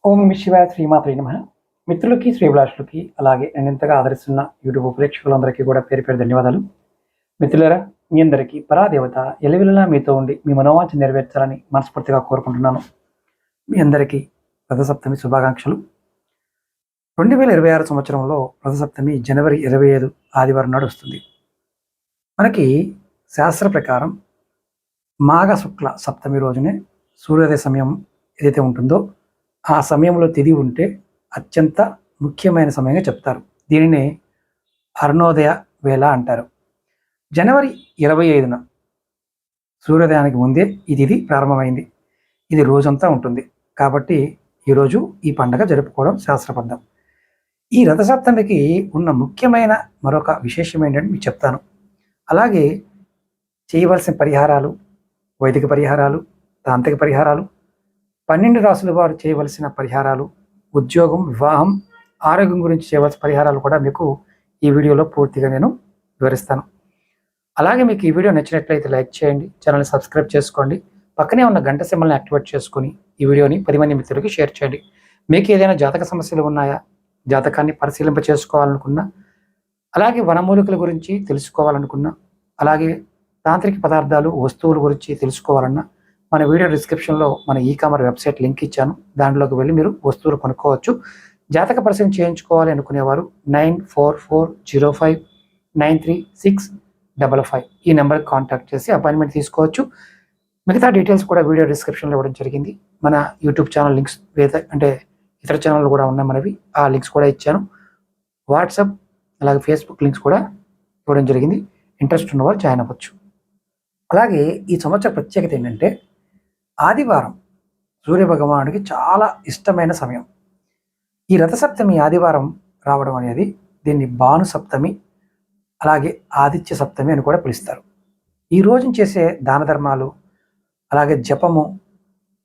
ఓం నమః శివాయ శ్రీమాత్రే నమః. మిత్రులకి, శ్రీభిలాషులకి అలాగే నన్ను ఇంతగా ఆదరిస్తున్న యూట్యూబ్ ప్రేక్షకులందరికీ కూడా పేరు పేరు ధన్యవాదాలు. మిత్రులారా, మీ అందరికీ పరాదేవత ఎల్లవెల్లలా మీతో ఉండి మీ మనోవాంఛ నెరవేర్చాలని మనస్ఫూర్తిగా కోరుకుంటున్నాను. మీ అందరికీ రథసప్తమి శుభాకాంక్షలు. 2026 సంవత్సరంలో రథసప్తమి జనవరి 25 ఆదివారం నాడు వస్తుంది. మనకి శాస్త్ర ప్రకారం మాఘ శుక్ల సప్తమి రోజునే సూర్యోదయ సమయం ఏదైతే ఉంటుందో ఆ సమయంలో తిథి ఉంటే అత్యంత ముఖ్యమైన సమయంగా చెప్తారు. దీనినే అరుణోదయ వేళ అంటారు. జనవరి 25న సూర్యోదయానికి ముందే ఈ తిథి ప్రారంభమైంది. ఇది రోజంతా ఉంటుంది. కాబట్టి ఈరోజు ఈ పండగ జరుపుకోవడం శాస్త్రబద్ధం. ఈ రథసప్తమికి ఉన్న ముఖ్యమైన మరొక విశేషం ఏంటంటే మీకు చెప్తాను. అలాగే చేయవలసిన పరిహారాలు, వైదిక పరిహారాలు, తాంత్రిక పరిహారాలు, 12 రాసుల వారు చేయవలసిన పరిహారాలు, ఉద్యోగం, వివాహం, ఆరోగ్యం గురించి చేయవలసిన పరిహారాలు కూడా మీకు ఈ వీడియోలో పూర్తిగా నేను వివరిస్తాను. అలాగే మీకు ఈ వీడియో నచ్చినట్లయితే లైక్ చేయండి, ఛానల్ని సబ్స్క్రైబ్ చేసుకోండి, పక్కనే ఉన్న గంట సింబల్ని యాక్టివేట్ చేసుకుని ఈ వీడియోని 10 మంది మిత్రులకి షేర్ చేయండి. మీకు ఏదైనా జాతక సమస్యలు ఉన్నాయా, జాతకాన్ని పరిశీలింప చేసుకోవాలనుకున్నా, అలాగే వనమూలికల గురించి తెలుసుకోవాలనుకున్నా, అలాగే తాంత్రిక పదార్థాలు, వస్తువుల గురించి తెలుసుకోవాలన్నా మన వీడియో డిస్క్రిప్షన్లో మన ఈ-కామర్స్ వెబ్సైట్ లింక్ ఇచ్చాను. దాంట్లోకి వెళ్ళి మీరు వస్తువులు కొనుక్కోవచ్చు. జాతక పరిశీలన చేయించుకోవాలి అనుకునేవారు 9445093655 ఈ నెంబర్కి కాంటాక్ట్ చేసి అపాయింట్మెంట్ తీసుకోవచ్చు. మిగతా డీటెయిల్స్ కూడా వీడియో డిస్క్రిప్షన్లో ఇవ్వడం జరిగింది. మన యూట్యూబ్ ఛానల్ లింక్స్ అంటే ఇతర ఛానళ్ళు కూడా ఉన్నాయి మనవి, ఆ లింక్స్ కూడా ఇచ్చాను. వాట్సాప్ అలాగే ఫేస్బుక్ లింక్స్ కూడా ఇవ్వడం జరిగింది. ఇంట్రెస్ట్ ఉన్న వాళ్ళు జాయిన్ అవ్వచ్చు. అలాగే ఈ సంవత్సర ప్రత్యేకత ఏంటంటే ఆదివారం సూర్యభగవానుడికి చాలా ఇష్టమైన సమయం. ఈ రథసప్తమి ఆదివారం రావడం అనేది దీన్ని భాను సప్తమి, అలాగే ఆదిత్య సప్తమి అని కూడా పిలుస్తారు. ఈ రోజు చేసే దాన ధర్మాలు, అలాగే జపము,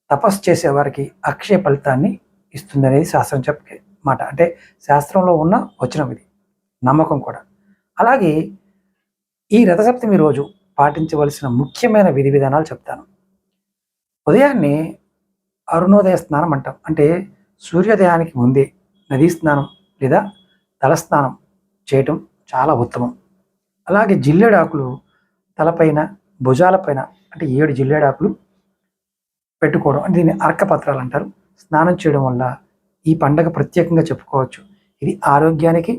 తపస్సు చేసే వారికి అక్షయ ఫలితాన్ని ఇస్తుంది అనేది శాస్త్రం చెప్పే మాట. అంటే శాస్త్రంలో ఉన్న వచనం ఇది, నమ్మకం కూడా. అలాగే ఈ రథసప్తమి రోజు పాటించవలసిన ముఖ్యమైన విధి విధానాలు చెప్తాను. ఉదయాన్నే అరుణోదయ స్నానం అంటాం. అంటే సూర్యోదయానికి ముందే నదీ స్నానం లేదా తలస్నానం చేయటం చాలా ఉత్తమం. అలాగే జిల్లేడాకులు తలపైన, భుజాలపైన అంటే 7 జిల్లేడాకులు పెట్టుకోవడం, అంటే దీన్ని అర్కపత్రాలు అంటారు. స్నానం చేయడం వల్ల ఈ పండగ ప్రత్యేకంగా చెప్పుకోవచ్చు. ఇది ఆరోగ్యానికి,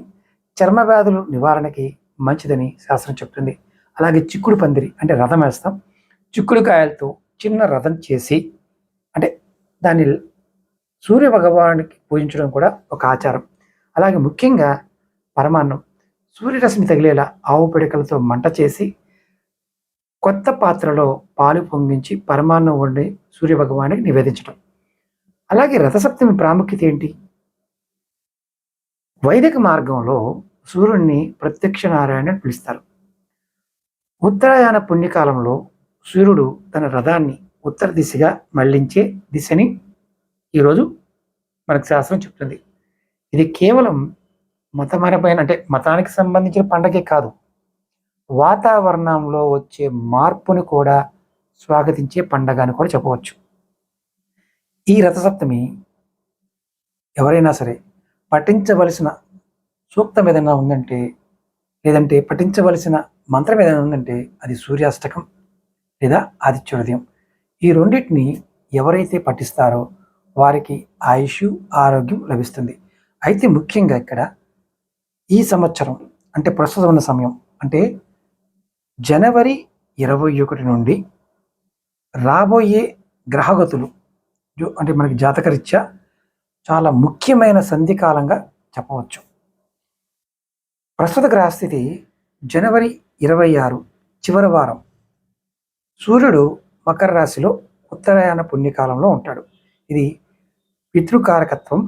చర్మ వ్యాధుల నివారణకి మంచిదని శాస్త్రం చెప్తుంది. అలాగే చిక్కుడు పందిరి అంటే రథం వేస్తాం. చిక్కుడుకాయలతో చిన్న రథం చేసి, అంటే దాన్ని సూర్య భగవానుడికి పూజించడం కూడా ఒక ఆచారం. అలాగే ముఖ్యంగా పరమాన్నం, సూర్యరశ్మి తగిలేలా ఆవు పిడకలతో మంట చేసి కొత్త పాత్రలో పాలు పొంగించి పరమాన్నం వండి సూర్య భగవానికి నివేదించడం. అలాగే రథసప్తమి ప్రాముఖ్యత ఏంటి? వైదిక మార్గంలో సూర్యుడిని ప్రత్యక్ష నారాయణ అని పిలుస్తారు. ఉత్తరాయణ పుణ్యకాలంలో సూర్యుడు తన రథాన్ని ఉత్తర దిశగా మళ్లించే దిశని ఈరోజు మనకు శాస్త్రం చెప్తుంది. ఇది కేవలం మతపరమైన అంటే మతానికి సంబంధించిన పండగే కాదు, వాతావరణంలో వచ్చే మార్పుని కూడా స్వాగతించే పండగ అని కూడా చెప్పవచ్చు. ఈ రథసప్తమి ఎవరైనా సరే పఠించవలసిన సూక్తం ఏదైనా ఉందంటే, లేదంటే పఠించవలసిన మంత్రం ఏదైనా ఉందంటే అది సూర్యాష్టకం లేదా ఆదిత్య హృదయం. ఈ రెండింటిని ఎవరైతే పఠిస్తారో వారికి ఆయుష్, ఆరోగ్యం లభిస్తుంది. అయితే ముఖ్యంగా ఇక్కడ ఈ సంవత్సరం అంటే ప్రస్తుతం ఉన్న సమయం అంటే జనవరి 21 నుండి రాబోయే గ్రహగతులు అంటే మనకి జాతకరీత్యా చాలా ముఖ్యమైన సంధికాలంగా చెప్పవచ్చు. ప్రస్తుత గ్రహస్థితి జనవరి 26 చివరి వారం సూర్యుడు మకర రాశిలో ఉత్తరాయణ పుణ్యకాలంలో ఉంటాడు. ఇది పితృకారకత్వం,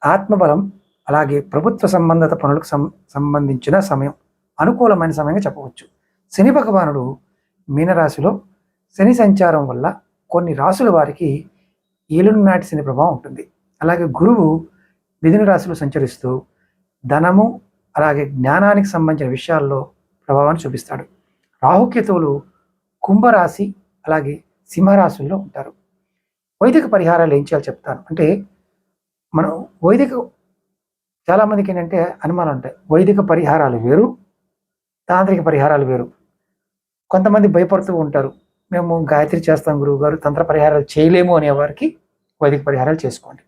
ఆత్మబలం, అలాగే ప్రభుత్వ సంబంధిత పనులకు సంబంధించిన సమయం, అనుకూలమైన సమయంగా చెప్పవచ్చు. శని భగవానుడు మీనరాశిలో శని సంచారం వల్ల కొన్ని రాశుల వారికి ఏలునాటి శని ప్రభావం ఉంటుంది. అలాగే గురువు మిథున రాశిలో సంచరిస్తూ ధనము అలాగే జ్ఞానానికి సంబంధించిన విషయాల్లో ప్రభావాన్ని చూపిస్తాడు. రాహుకేతువులు కుంభరాశి అలాగే సింహరాశుల్లో ఉంటారు. వైదిక పరిహారాలు ఏం చేయాలో చెప్తాను. అంటే మనం వైదిక చాలామందికి ఏంటంటే అనుమానం ఉంటాయి, వైదిక పరిహారాలు వేరు, తాంత్రిక పరిహారాలు వేరు. కొంతమంది భయపడుతూ ఉంటారు, మేము గాయత్రి చేస్తాం గురువు గారు, తంత్ర పరిహారాలు చేయలేము అనేవారికి వైదిక పరిహారాలు చేసుకోండి.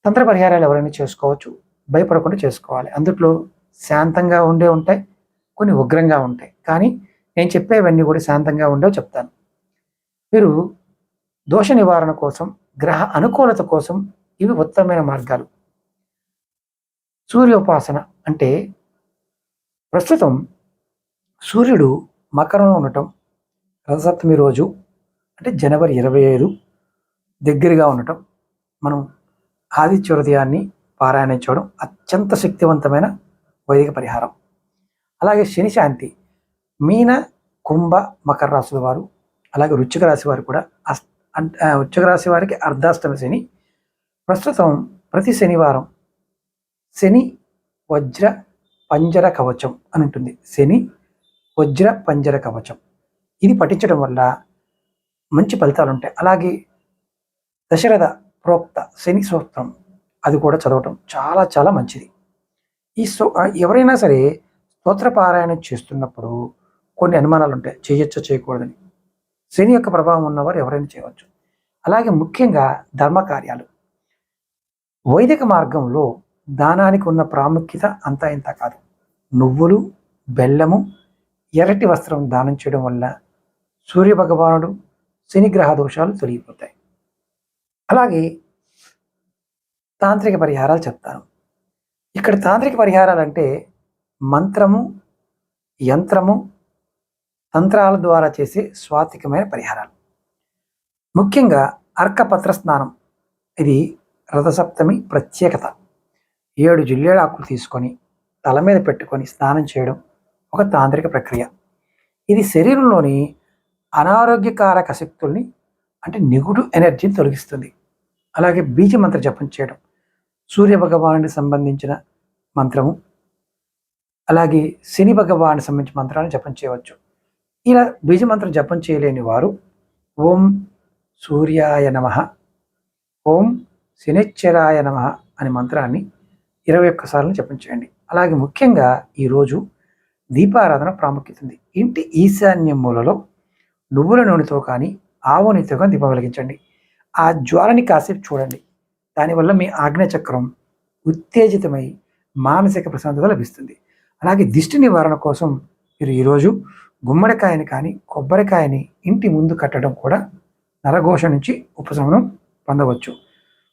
తంత్ర పరిహారాలు ఎవరైనా చేసుకోవచ్చు, భయపడకుండా చేసుకోవాలి. అందుట్లో శాంతంగా ఉండే ఉంటాయి, కొన్ని ఉగ్రంగా ఉంటాయి. కానీ నేను చెప్పేవన్నీ కూడా శాంతంగా ఉండేవి చెప్తాను. మీరు దోష నివారణ కోసం, గ్రహ అనుకూలత కోసం ఇవి ఉత్తమమైన మార్గాలు. సూర్యోపాసన అంటే ప్రస్తుతం సూర్యుడు మకరంలో ఉండటం, రథసప్తమి రోజు అంటే జనవరి 25 దగ్గరగా ఉండటం, మనం ఆదిత్య హృదయాన్ని పారాయణించడం అత్యంత శక్తివంతమైన వైదిక పరిహారం. అలాగే శని శాంతి, మీన, కుంభ, మకర రాశుల వారు, అలాగే వృశ్చిక రాశి వారు కూడా వృశ్చిక రాశి వారికి అర్ధాష్టమి శని. ప్రస్తుతం ప్రతి శనివారం శని వజ్ర పంజర కవచం అని ఉంటుంది. శని వజ్ర పంజర కవచం ఇది పఠించడం వల్ల మంచి ఫలితాలు ఉంటాయి. అలాగే దశరథ ప్రోక్త శని సూత్రం అది కూడా చదవటం చాలా చాలా మంచిది. ఎవరైనా సరే స్తోత్ర పారాయణం చేస్తున్నప్పుడు కొన్ని అనుమానాలు ఉంటాయి, చేయొచ్చో చేయకూడదని. శని యొక్క ప్రభావం ఉన్నవారు ఎవరైనా చేయవచ్చు. అలాగే ముఖ్యంగా ధర్మకార్యాలు, వైదిక మార్గంలో దానానికి ఉన్న ప్రాముఖ్యత అంతా ఇంత కాదు. నువ్వులు, బెల్లము, ఎర్రటి వస్త్రం దానం చేయడం వల్ల సూర్య భగవానుడు, శని గ్రహ దోషాలు తొలగిపోతాయి. అలాగే తాంత్రిక పరిహారాలు చెప్తాను. ఇక్కడ తాంత్రిక పరిహారాలు అంటే మంత్రము, యంత్రము, తంత్రాల ద్వారా చేసే స్వాతికమైన పరిహారాలు. ముఖ్యంగా అర్కపత్ర స్నానం, ఇది రథసప్తమి ప్రత్యేకత. 7 జిల్లేడు ఆకులు తీసుకొని తల మీద పెట్టుకొని స్నానం చేయడం ఒక తాంత్రిక ప్రక్రియ. ఇది శరీరంలోని అనారోగ్యకారక శక్తుల్ని అంటే నెగిటివ్ ఎనర్జీని తొలగిస్తుంది. అలాగే బీజ మంత్ర జపం చేయడం, సూర్య భగవానుడికి సంబంధించిన మంత్రము, అలాగే శని భగవానికి సంబంధించిన మంత్రాన్ని జపం చేయవచ్చు. ఇలా బీజమంత్రం జపం చేయలేని వారు ఓం సూర్యాయ నమః, ఓం శనిశ్చరాయ నమః అనే మంత్రాన్ని 21 సార్లు జపం చేయండి. అలాగే ముఖ్యంగా ఈరోజు దీపారాధన ప్రాముఖ్యత ఉంది. ఇంటి ఈశాన్య మూలలో నువ్వుల నూనెతో కానీ ఆవు నూనెతో కానీ దీపం వెలిగించండి. ఆ జ్వాలని కాసేపు చూడండి. దానివల్ల మీ ఆజ్ఞాచక్రం ఉత్తేజితమై మానసిక ప్రశాంతత లభిస్తుంది. అలాగే దిష్టి నివారణ కోసం మీరు ఈరోజు గుమ్మడికాయని కానీ కొబ్బరికాయని ఇంటి ముందు కట్టడం కూడా నరఘోష నుంచి ఉపశమనం పొందవచ్చు.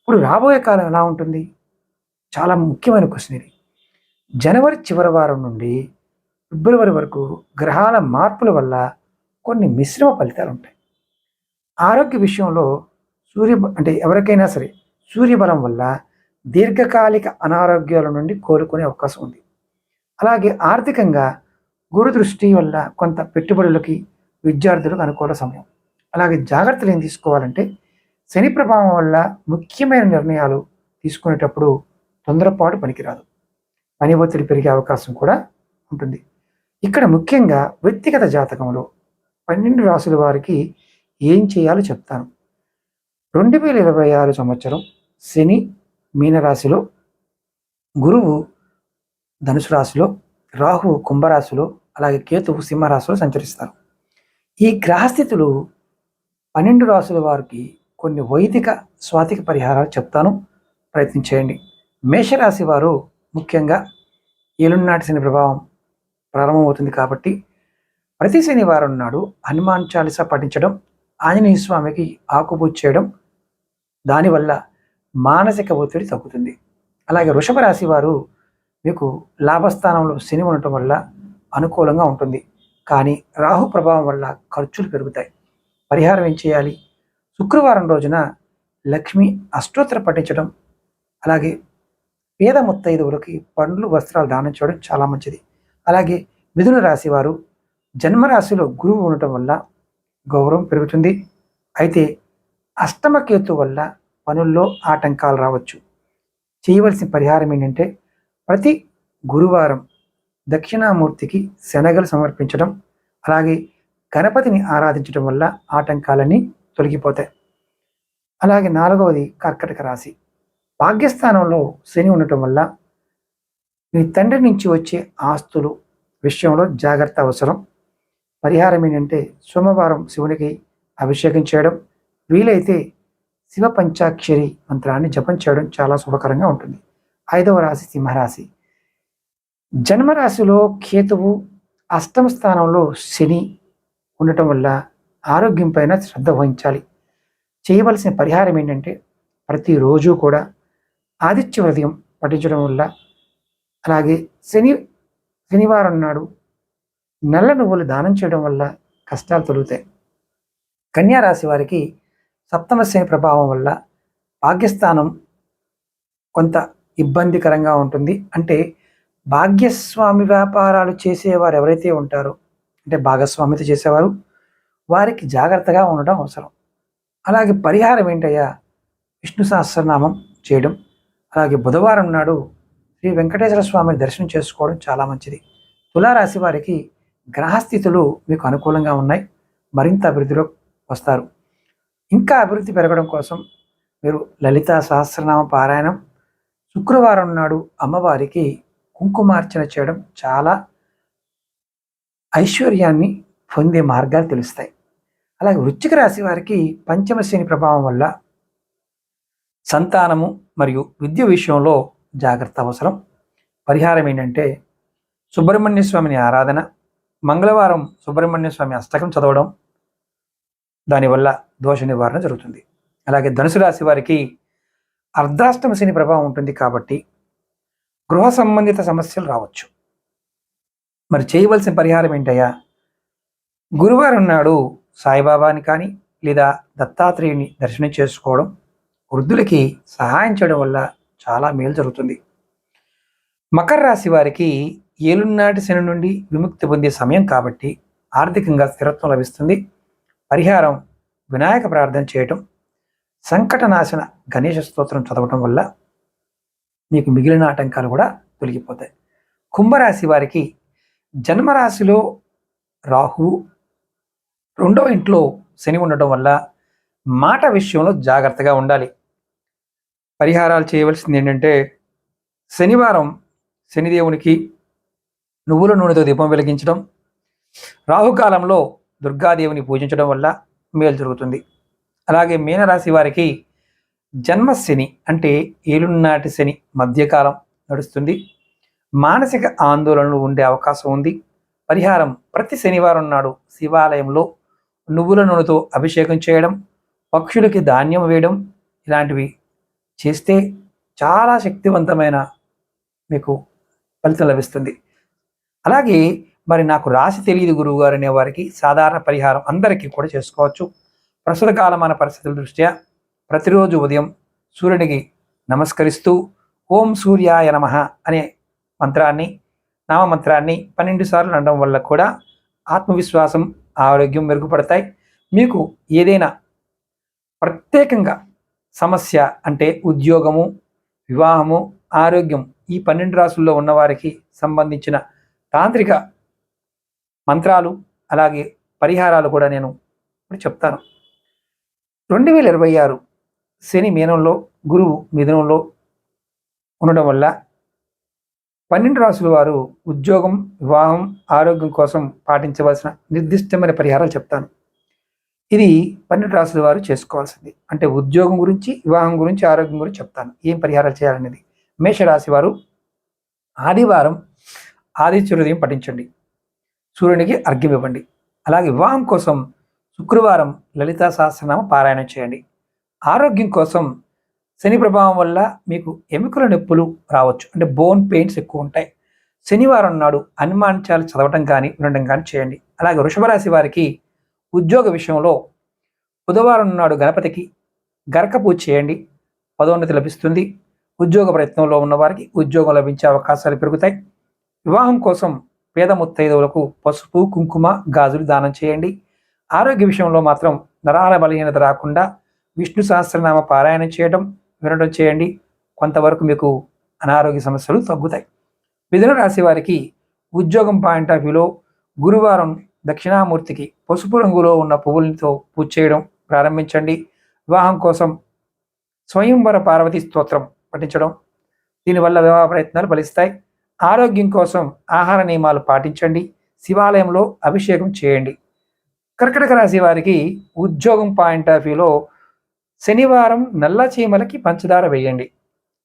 ఇప్పుడు రాబోయే కాలం ఎలా ఉంటుంది? చాలా ముఖ్యమైన క్వశ్చన్ ఇది. జనవరి చివరి వారం నుండి ఫిబ్రవరి వరకు గ్రహాల మార్పుల వల్ల కొన్ని మిశ్రమ ఫలితాలు ఉంటాయి. ఆరోగ్య విషయంలో అంటే ఎవరికైనా సరే సూర్యబలం వల్ల దీర్ఘకాలిక అనారోగ్యాల నుండి కోలుకునే అవకాశం ఉంది. అలాగే ఆర్థికంగా గురు దృష్టి వల్ల కొంత పెట్టుబడులకి విద్యార్థులకు అనుకూల సమయం. అలాగే జాగ్రత్తలు ఏం తీసుకోవాలంటే శని ప్రభావం వల్ల ముఖ్యమైన నిర్ణయాలు తీసుకునేటప్పుడు తొందరపాటు పనికిరాదు, పని ఒత్తిడి పెరిగే అవకాశం కూడా ఉంటుంది. ఇక్కడ ముఖ్యంగా వ్యక్తిగత జాతకంలో 12 రాశుల వారికి ఏం చేయాలో చెప్తాను. 2026 సంవత్సరం శని మీనరాశిలో, గురువు ధనుసు రాశిలో, రాహు కుంభరాశిలో, అలాగే కేతువు సింహరాశిలో సంచరిస్తారు. ఈ గ్రహస్థితులు 12 రాశుల వారికి కొన్ని వైదిక స్వాతిక పరిహారాలు చెప్తాను, ప్రయత్నించేయండి. మేషరాశి వారు ముఖ్యంగా ఏలునాటి శని ప్రభావం ప్రారంభమవుతుంది కాబట్టి ప్రతి శనివారం నాడు హనుమాన్ చాలీసా పఠించడం, ఆంజనేయ స్వామికి ఆకుపూజ చేయడం, దానివల్ల మానసిక ఒత్తిడి తగ్గుతుంది. అలాగే వృషభ రాశి వారు మీకు లాభస్థానంలో శని ఉండటం వల్ల అనుకూలంగా ఉంటుంది, కానీ రాహు ప్రభావం వల్ల ఖర్చులు పెరుగుతాయి. పరిహారం ఏం చేయాలి? శుక్రవారం రోజున లక్ష్మి అష్టోత్తర పఠించడం, అలాగే పేద ముత్తైదువులకి పండ్లు వస్త్రాలు దానం చేయడం చాలా మంచిది. అలాగే మిథున రాశి వారు జన్మరాశిలో గురువు ఉండటం వల్ల గౌరవం పెరుగుతుంది. అయితే అష్టమకేతు వల్ల పనుల్లో ఆటంకాలు రావచ్చు. చేయవలసిన పరిహారం ఏంటంటే ప్రతి గురువారం దక్షిణామూర్తికి శనగలు సమర్పించడం, అలాగే గణపతిని ఆరాధించడం వల్ల ఆటంకాలన్నీ తొలగిపోతాయి. అలాగే 4వది కర్కటక రాశి. భాగ్యస్థానంలో శని ఉండటం వల్ల మీ తండ్రి నుంచి వచ్చే ఆస్తులు విషయంలో జాగ్రత్త అవసరం. పరిహారం ఏంటంటే సోమవారం శివునికి అభిషేకం చేయడం, వీలైతే శివ పంచాక్షరి మంత్రాన్ని జపం చేయడం చాలా శుభకరంగా ఉంటుంది. 5వ రాశి సింహరాశి. జన్మరాశిలో కేతువు, అష్టమ స్థానంలో శని ఉండటం వల్ల ఆరోగ్యం పైన శ్రద్ధ వహించాలి. చేయవలసిన పరిహారం ఏంటంటే ప్రతిరోజు కూడా ఆదిత్య హృదయం పఠించడం వల్ల, అలాగే శనివారం నాడు నల్ల నువ్వులు దానం చేయడం వల్ల కష్టాలు తొలుగుతాయి. కన్యా రాశి వారికి సప్తమ శని ప్రభావం వల్ల భాగ్యస్థానం కొంత ఇబ్బందికరంగా ఉంటుంది. అంటే భాగ్యస్వామి వ్యాపారాలు చేసేవారు ఎవరైతే ఉంటారో, అంటే భాగస్వామితో చేసేవారు, వారికి జాగ్రత్తగా ఉండడం అవసరం. అలాగే పరిహారం ఏంటయ్యా, విష్ణు సహస్రనామం చేయడం, అలాగే బుధవారం నాడు శ్రీ వెంకటేశ్వర స్వామిని దర్శనం చేసుకోవడం చాలా మంచిది. తులారాశి వారికి గ్రహస్థితులు మీకు అనుకూలంగా ఉన్నాయి, మరింత అభివృద్ధిలో వస్తారు. ఇంకా అభివృద్ధి పెరగడం కోసం మీరు లలితా సహస్రనామ పారాయణం, శుక్రవారం నాడు అమ్మవారికి కుంకుమార్చన చేయడం చాలా ఐశ్వర్యాన్ని పొందే మార్గాలు తెలుస్తాయి. అలాగే వృశ్చిక రాశి వారికి పంచమ శని ప్రభావం వల్ల సంతానము మరియు విద్య విషయంలో జాగ్రత్త అవసరం. పరిహారం ఏంటంటే సుబ్రహ్మణ్య స్వామిని ఆరాధన, మంగళవారం సుబ్రహ్మణ్య స్వామి అష్టకం చదవడం, దానివల్ల దోష నివారణ జరుగుతుంది. అలాగే ధనుసు రాశి వారికి అర్ధాష్టమ శని ప్రభావం ఉంటుంది కాబట్టి గృహ సంబంధిత సమస్యలు రావచ్చు. మరి చేయవలసిన పరిహారం ఏంటయ్యా, గురువారం నాడు సాయిబాబాని కానీ లేదా దత్తాత్రేయుని దర్శనం చేసుకోవడం, వృద్ధులకి సహాయం చేయడం వల్ల చాలా మేలు జరుగుతుంది. మకర రాశి వారికి ఏలునాటి శని నుండి విముక్తి పొందే సమయం కాబట్టి ఆర్థికంగా స్థిరత్వం లభిస్తుంది. పరిహారం వినాయక ప్రార్థన చేయటం, సంకటనాశన గణేష స్తోత్రం చదవటం వల్ల మీకు మిగిలిన ఆటంకాలు కూడా తొలగిపోతాయి. కుంభరాశి వారికి జన్మరాశిలో రాహువు, 2వ ఇంట్లో శని ఉండటం వల్ల మాట విషయంలో జాగ్రత్తగా ఉండాలి. పరిహారాలు చేయవలసింది ఏంటంటే శనివారం శనిదేవునికి నువ్వుల నూనెతో దీపం వెలిగించడం, రాహుకాలంలో దుర్గాదేవిని పూజించడం వల్ల మేలు జరుగుతుంది. అలాగే మీనరాశి వారికి జన్మశని అంటే ఏలునాటి శని మధ్యకాలం నడుస్తుంది. మానసిక ఆందోళనలు ఉండే అవకాశం ఉంది. పరిహారం ప్రతి శనివారం నాడు శివాలయంలో నువ్వుల నూనెతో అభిషేకం చేయడం, పక్షులకి ధాన్యం వేయడం, ఇలాంటివి చేస్తే చాలా శక్తివంతమైన మీకు ఫలితం లభిస్తుంది. అలాగే మరి నాకు రాశి తెలియదు గురువు గారు అనే వారికి సాధారణ పరిహారం అందరికీ కూడా చేసుకోవచ్చు. ప్రస్తుత కాలమాన పరిస్థితుల దృష్ట్యా ప్రతిరోజు ఉదయం సూర్యునికి నమస్కరిస్తూ ఓం సూర్యాయ నమః అనే మంత్రాన్ని, నామమంత్రాన్ని 12 సార్లు అనడం వల్ల కూడా ఆత్మవిశ్వాసం, ఆరోగ్యం మెరుగుపడతాయి. మీకు ఏదైనా ప్రత్యేకంగా సమస్య అంటే ఉద్యోగము, వివాహము, ఆరోగ్యం, ఈ 12 రాసుల్లో ఉన్నవారికి సంబంధించిన తాంత్రిక మంత్రాలు అలాగే పరిహారాలు కూడా నేను ఇప్పుడు చెప్తాను. 2026 శని మీనంలో, గురువు మిథునంలో ఉండడం వల్ల 12 రాసుల వారు ఉద్యోగం, వివాహం, ఆరోగ్యం కోసం పాటించవలసిన నిర్దిష్టమైన పరిహారాలు చెప్తాను. ఇది 12 రాసుల వారు చేసుకోవాల్సింది. అంటే ఉద్యోగం గురించి, వివాహం గురించి, ఆరోగ్యం గురించి చెప్తాను, ఏం పరిహారాలు చేయాలనేది. మేషరాశి వారు ఆదివారం ఆదిత్య హృదయం పఠించండి, సూర్యునికి అర్ఘ్యం ఇవ్వండి. అలాగే వివాహం కోసం శుక్రవారం లలితా సహస్రనామ పారాయణం చేయండి. ఆరోగ్యం కోసం శని ప్రభావం వల్ల మీకు ఎముకల నొప్పులు రావచ్చు, అంటే బోన్ పెయిన్స్ ఎక్కువ ఉంటాయి. శనివారం నాడు హనుమాన్చాలు చదవటం కానీ వినడం కానీ చేయండి. అలాగే వృషభ రాశి వారికి ఉద్యోగ విషయంలో బుధవారం నాడు గణపతికి గరక పూజ చేయండి, పదోన్నతి లభిస్తుంది. ఉద్యోగ ప్రయత్నంలో ఉన్న వారికి ఉద్యోగం లభించే అవకాశాలు పెరుగుతాయి. వివాహం కోసం పేద ముత్తైదువులకు పసుపు, కుంకుమ, గాజులు దానం చేయండి. ఆరోగ్య విషయంలో మాత్రం నరాల బలహీనత రాకుండా విష్ణు సహస్రనామ పారాయణం చేయడం, వినడం చేయండి. కొంతవరకు మీకు అనారోగ్య సమస్యలు తగ్గుతాయి. మిథున రాశి వారికి ఉద్యోగం పాయింట్ ఆఫ్ వ్యూలో గురువారం దక్షిణామూర్తికి పసుపు రంగులో ఉన్న పువ్వులతో పూజ చేయడం ప్రారంభించండి. వివాహం కోసం స్వయంవర పార్వతీ స్తోత్రం పఠించడం, దీనివల్ల వివాహ ప్రయత్నాలు ఫలిస్తాయి. ఆరోగ్యం కోసం ఆహార నియమాలు పాటించండి. శివాలయంలో అభిషేకం చేయండి. కర్కటక రాశి వారికి ఉద్యోగం పాయింట్ ఆఫ్ వ్యూలో శనివారం నల్ల చీమలకి పంచదార వేయండి,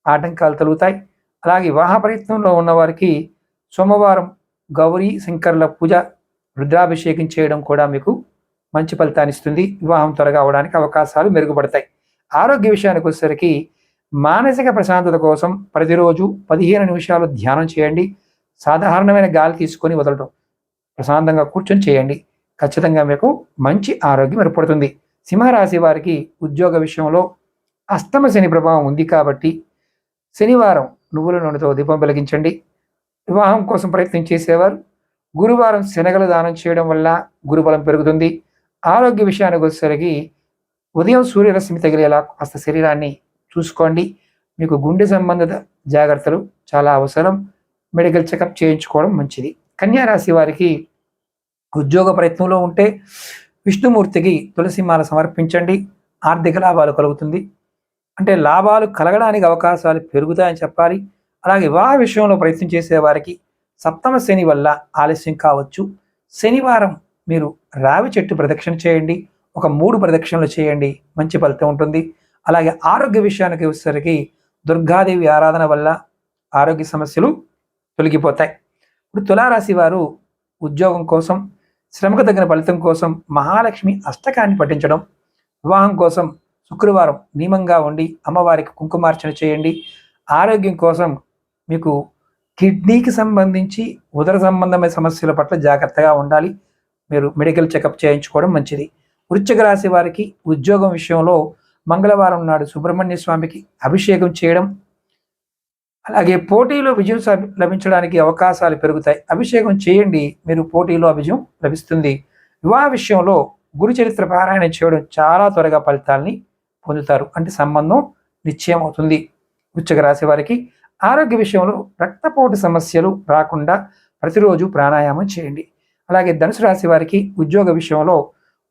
ఆటంకాలు తొలుగుతాయి. అలాగే వివాహ ప్రయత్నంలో ఉన్నవారికి సోమవారం గౌరీ శంకర్ల పూజ, రుద్రాభిషేకం చేయడం కూడా మీకు మంచి ఫలితాన్ని ఇస్తుంది. వివాహం త్వరగా అవడానికి అవకాశాలు మెరుగుపడతాయి. ఆరోగ్య విషయానికి వచ్చేసరికి మానసిక ప్రశాంతత కోసం ప్రతిరోజు 15 నిమిషాలు ధ్యానం చేయండి. సాధారణమైన గాలి తీసుకొని వదలడం, ప్రశాంతంగా కూర్చొని చేయండి. ఖచ్చితంగా మీకు మంచి ఆరోగ్యం ఏర్పడుతుంది. సింహరాశి వారికి ఉద్యోగ విషయంలో అష్టమ శని ప్రభావం ఉంది కాబట్టి శనివారం నువ్వుల నూనెతో దీపం వెలిగించండి. వివాహం కోసం ప్రయత్నం చేసేవారు గురువారం శనగలు దానం చేయడం వల్ల గురుబలం పెరుగుతుంది. ఆరోగ్య విషయానికి వచ్చేసరికి ఉదయం సూర్యరశ్మి తగిలేలా కాస్త శరీరాన్ని చూసుకోండి. మీకు గుండె సంబంధిత జాగ్రత్తలు చాలా అవసరం. మెడికల్ చెకప్ చేయించుకోవడం మంచిది. కన్యా రాశి వారికి ఉద్యోగ ప్రయత్నంలో ఉంటే విష్ణుమూర్తికి తులసిమాల సమర్పించండి. ఆర్థిక లాభాలు కలుగుతుంది, అంటే లాభాలు కలగడానికి అవకాశాలు పెరుగుతాయని చెప్పాలి. అలాగే వివాహ విషయంలో ప్రయత్నం చేసే వారికి సప్తమ శని వల్ల ఆలస్యం కావచ్చు. శనివారం మీరు రావి చెట్టు ప్రదక్షిణ చేయండి, ఒక 3 ప్రదక్షిణలు చేయండి, మంచి ఫలితం ఉంటుంది. అలాగే ఆరోగ్య విషయానికి వచ్చేసరికి దుర్గాదేవి ఆరాధన వల్ల ఆరోగ్య సమస్యలు తొలగిపోతాయి. ఇప్పుడు తులారాశి వారు ఉద్యోగం కోసం శ్రమకు తగిన ఫలితం కోసం మహాలక్ష్మి అష్టకాన్ని పఠించడం, వివాహం కోసం శుక్రవారం నియమంగా ఉండి అమ్మవారికి కుంకుమార్చన చేయండి. ఆరోగ్యం కోసం మీకు కిడ్నీకి సంబంధించి ఉదర సంబంధమైన సమస్యల పట్ల జాగ్రత్తగా ఉండాలి. మీరు మెడికల్ చెకప్ చేయించుకోవడం మంచిది. వృశ్చిక రాశి వారికి ఉద్యోగం విషయంలో మంగళవారం నాడు సుబ్రహ్మణ్య స్వామికి అభిషేకం చేయడం, అలాగే పోటీలో విజయం లభించడానికి అవకాశాలు పెరుగుతాయి. అభిషేకం చేయండి, మీరు పోటీలో విజయం లభిస్తుంది. వివాహ విషయంలో గురు చరిత్ర పారాయణ చేయడం చాలా త్వరగా ఫలితాలని పొందుతారు, అంటే సంబంధం నిశ్చయం అవుతుంది. వృశ్చిక రాశి వారికి ఆరోగ్య విషయంలో రక్తపోటు సమస్యలు రాకుండా ప్రతిరోజు ప్రాణాయామం చేయండి. అలాగే ధనుసు రాశి వారికి ఉద్యోగ విషయంలో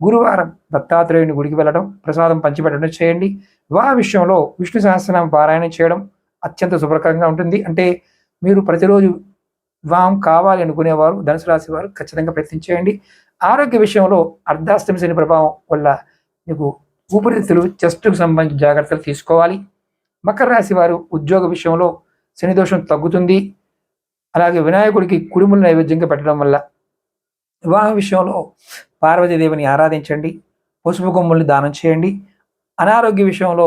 గురువారం దత్తాత్రేయుని గుడికి వెళ్ళడం, ప్రసాదం పంచిపెట్టడం చేయండి. వివాహ విషయంలో విష్ణు సహస్రనామ పారాయణం చేయడం అత్యంత శుభకరంగా ఉంటుంది. అంటే మీరు ప్రతిరోజు వివాహం కావాలి అనుకునేవారు ధనుసు రాశి వారు ఖచ్చితంగా ప్రయత్నించేయండి. ఆరోగ్య విషయంలో అర్ధాష్టమి శని ప్రభావం వల్ల మీకు ఊపిరితిత్తులు, చెస్ట్కు సంబంధించిన జాగ్రత్తలు తీసుకోవాలి. మకర రాశి వారు ఉద్యోగ విషయంలో శని దోషం తగ్గుతుంది. అలాగే వినాయకుడికి కుడుములు నైవేద్యంగా పెట్టడం వల్ల. వివాహ విషయంలో పార్వతీదేవిని ఆరాధించండి, పసుపు కొమ్ముల్ని దానం చేయండి. అనారోగ్య విషయంలో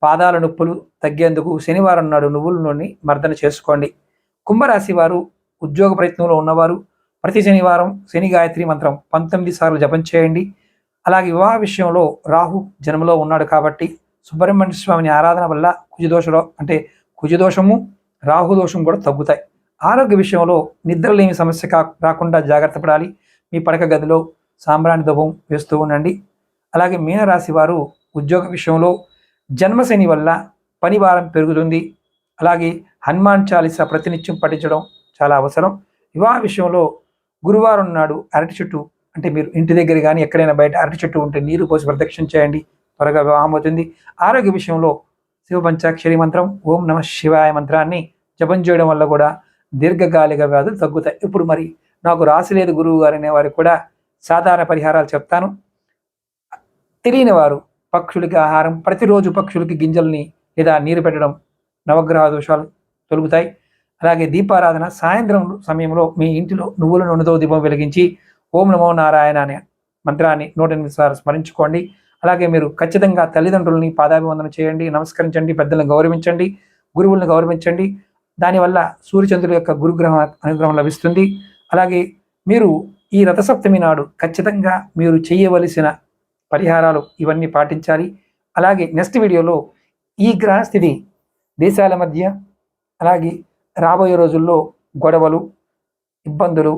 పాదాల నొప్పులు తగ్గేందుకు శనివారం నాడు నువ్వుల నూనె మర్దన చేసుకోండి. కుంభరాశి వారు ఉద్యోగ ప్రయత్నంలో ఉన్నవారు ప్రతి శనివారం శని గాయత్రి మంత్రం 19 సార్లు జపం చేయండి. అలాగే వివాహ విషయంలో రాహు జన్మలో ఉన్నాడు కాబట్టి సుబ్రహ్మణ్య స్వామిని ఆరాధన వల్ల కుజదోషము రాహుదోషం కూడా తగ్గుతాయి. ఆరోగ్య విషయంలో నిద్రలేమి సమస్య రాకుండా జాగ్రత్త పడాలి. మీ పడక గదిలో సాంబ్రాణి ధూపం వేస్తూ ఉండండి. అలాగే మీనరాశి వారు ఉద్యోగ విషయంలో జన్మశని వల్ల పని భారం పెరుగుతుంది. అలాగే హనుమాన్ చాలీసా ప్రతినిత్యం పఠించడం చాలా అవసరం. వివాహ విషయంలో గురువారం నాడు అరటి చెట్టు, అంటే మీరు ఇంటి దగ్గర కానీ ఎక్కడైనా బయట అరటి చెట్టు ఉంటే నీరు పోసి ప్రదక్షిణ చేయండి, త్వరగా వివాహం అవుతుంది. ఆరోగ్య విషయంలో శివ పంచాక్షరి మంత్రం ఓం నమ శివాయ మంత్రాన్ని జపం చేయడం వల్ల కూడా దీర్ఘకాలిక వ్యాధులు తగ్గుతాయి. ఇప్పుడు మరి నాకు రాసి లేదు గురువు గారు అనే వారికి కూడా సాధారణ పరిహారాలు చెప్తాను. తెలియని వారు పక్షులకి ఆహారం, ప్రతిరోజు పక్షులకి గింజల్ని లేదా నీరు పెట్టడం నవగ్రహ దోషాలు తొలుగుతాయి. అలాగే దీపారాధన సాయంత్రం సమయంలో మీ ఇంటిలో నువ్వుల నూనెతో దీపం వెలిగించి ఓం నమో నారాయణ అనే మంత్రాన్ని 108 సార్లు స్మరించుకోండి. అలాగే మీరు ఖచ్చితంగా తల్లిదండ్రులని పాదాభివందన చేయండి, నమస్కరించండి, పెద్దలను గౌరవించండి, గురువులను గౌరవించండి. దానివల్ల సూర్యచంద్రుల యొక్క గురుగ్రహం అనుగ్రహం లభిస్తుంది. అలాగే మీరు ఈ రథసప్తమి నాడు ఖచ్చితంగా మీరు చేయవలసిన పరిహారాలు ఇవన్నీ పాటించాలి. అలాగే నెక్స్ట్ వీడియోలో ఈ గ్రహస్థితి దేశాల మధ్య, అలాగే రాబోయే రోజుల్లో గొడవలు, ఇబ్బందులు,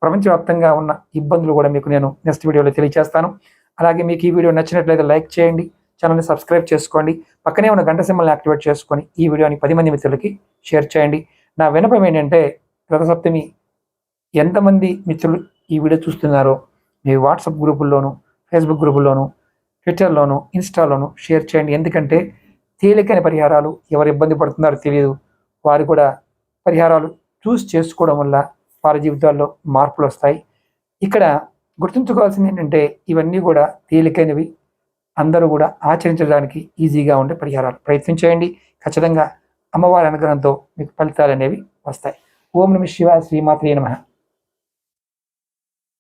ప్రపంచవ్యాప్తంగా ఉన్న ఇబ్బందులు కూడా మీకు నేను నెక్స్ట్ వీడియోలో తెలియజేస్తాను. అలాగే మీకు ఈ వీడియో నచ్చినట్లయితే లైక్ చేయండి, ఛానల్ని సబ్స్క్రైబ్ చేసుకోండి, పక్కనే ఉన్న గంట సింబల్ని యాక్టివేట్ చేసుకొని ఈ వీడియోని 10 మంది మిత్రులకి షేర్ చేయండి. నా విన్నపం ఏంటంటే రథసప్తమి ఎంతమంది మిత్రులు ఈ వీడియో చూస్తున్నారో మీ వాట్సాప్ గ్రూపుల్లోనూ, ఫేస్బుక్ గ్రూపుల్లోనూ, ట్విట్టర్లోనూ, ఇన్స్టాలోనూ షేర్ చేయండి. ఎందుకంటే తేలికైన పరిహారాలు, ఎవరు ఇబ్బంది పడుతున్నారో తెలియదు, వారు కూడా పరిహారాలు చూస్ చేసుకోవడం వల్ల వారి జీవితాల్లో మార్పులు వస్తాయి. ఇక్కడ గుర్తుంచుకోవాల్సింది ఏంటంటే ఇవన్నీ కూడా తేలికైనవి, అందరూ కూడా ఆచరించడానికి ఈజీగా ఉండే పరిహారాలు. ప్రయత్నం చేయండి, ఖచ్చితంగా అమ్మవారి అనుగ్రహంతో మీకు ఫలితాలు అనేవి వస్తాయి. ఓం నమః శివాయ, శ్రీమాత్రే నమః.